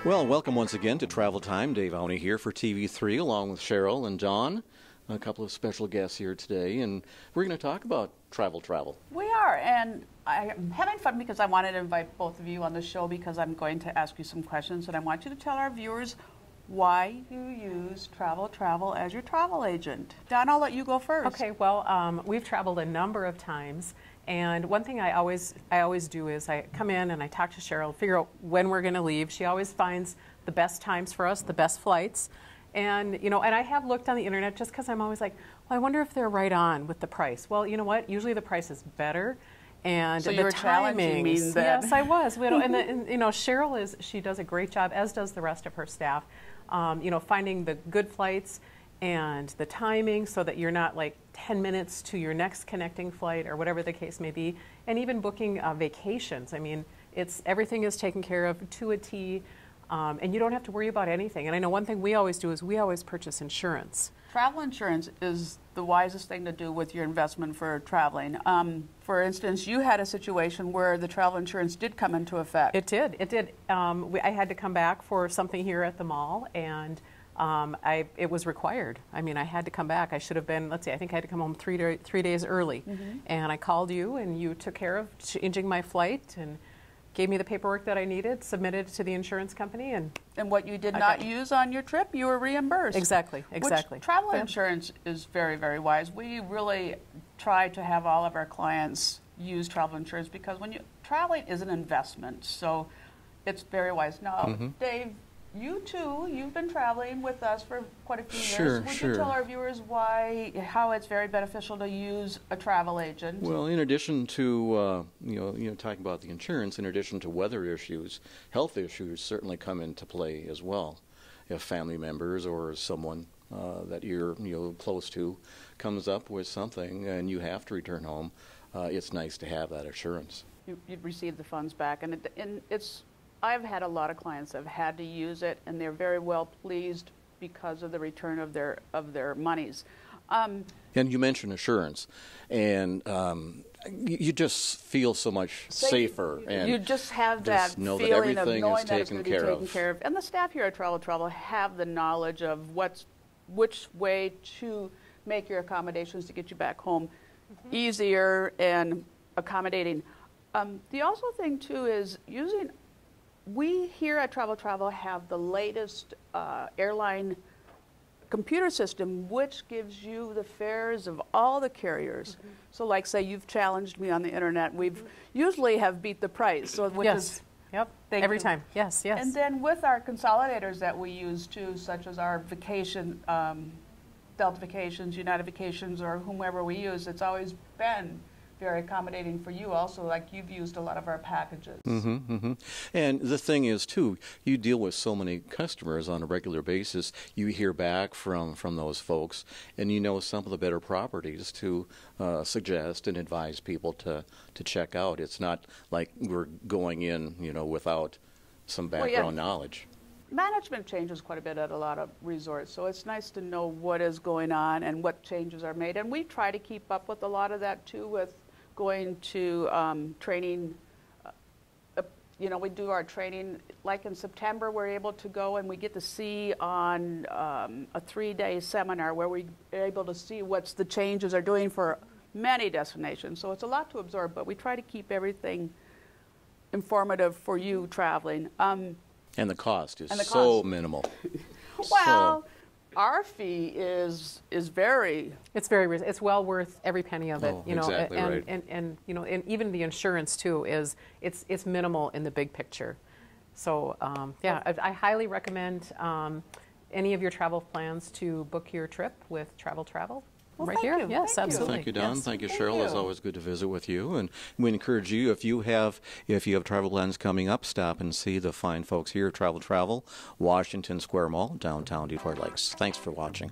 Well, welcome once again to Travel Time. Dave Auney here for TV3 along with Cheryl and John. A couple of special guests here today, and we're going to talk about travel. We are, and I'm having fun because I wanted to invite both of you on the show because I'm going to ask you some questions, and I want you to tell our viewers why you use Travel as your travel agent. Don, I'll let you go first. Okay, well, we've traveled a number of times, and one thing I always do is I come in and I talk to Cheryl, figure out when we're going to leave. She always finds the best times for us, the best flights. And, you know, and I have looked on the internet just because I'm always like, well, I wonder if they're right on with the price. Well, you know what? Usually the price is better. And so the you were challenging me then. Yes, I was. And you know, Cheryl she does a great job, as does the rest of her staff, you know, finding the good flights and the timing so that you're not like 10 minutes to your next connecting flight or whatever the case may be. And even booking vacations. I mean, everything is taken care of to a T. And you don't have to worry about anything. And I know one thing we always do is we always purchase insurance. Travel insurance is the wisest thing to do with your investment for traveling. For instance, you had a situation where the travel insurance did come into effect. It did. It did. I had to come back for something here at the mall, and it was required. I mean, I had to come back. I should have been, let's see, I think I had to come home 3 days early. Mm-hmm. And I called you, and you took care of changing my flight and gave me the paperwork that I needed, submitted it to the insurance company, and what you did not use on your trip, you were reimbursed. Exactly. Which travel insurance is very, very wise. We really try to have all of our clients use travel insurance because traveling is an investment, so it's very wise. Now, Dave, you too, you've been traveling with us for quite a few years. Would you tell our viewers how it's very beneficial to use a travel agent? Well, in addition to talking about the insurance, in addition to weather issues, health issues certainly come into play as well. If family members or someone that you're close to comes up with something and you have to return home, it's nice to have that assurance. You've received the funds back, and it's. I've had a lot of clients that have had to use it, and they're very well pleased because of the return of their monies. And you mentioned assurance, and you just feel so much safer. And you just have that feeling of knowing that it's going to be taken care of. And the staff here at Travel have the knowledge of which way to make your accommodations to get you back home easier and accommodating. The also thing too is we here at Travel have the latest airline computer system, which gives you the fares of all the carriers. So like say you've challenged me on the internet, we've usually have beat the price. So every time. Yes. And then with our consolidators that we use too, such as our vacation, Delta Vacations, United Vacations, or whomever we use, it's always been very accommodating for you also, like you've used a lot of our packages. And the thing is, too, you deal with so many customers on a regular basis. You hear back from those folks, and you know some of the better properties to suggest and advise people to check out. It's not like we're going in, without some background knowledge. Management changes quite a bit at a lot of resorts, so it's nice to know what is going on and what changes are made. And we try to keep up with a lot of that, too, with going to training. We do our training, like in September, we're able to go and we get to see on a 3-day seminar where we're able to see what the changes are doing for many destinations. So it's a lot to absorb, but we try to keep everything informative for you traveling. And the cost is so minimal. Well, our fee is very. It's well worth every penny of it. Exactly right. And even the insurance too it's minimal in the big picture. So I highly recommend any of your travel plans to book your trip with Travel. Well, right here. You. Yes, thank absolutely. Thank you, Don. Yes. Thank you, Cheryl. It's always good to visit with you. And we encourage you, if you have travel plans coming up, stop and see the fine folks here at Travel, Washington Square Mall, downtown Detroit Lakes. Thanks for watching.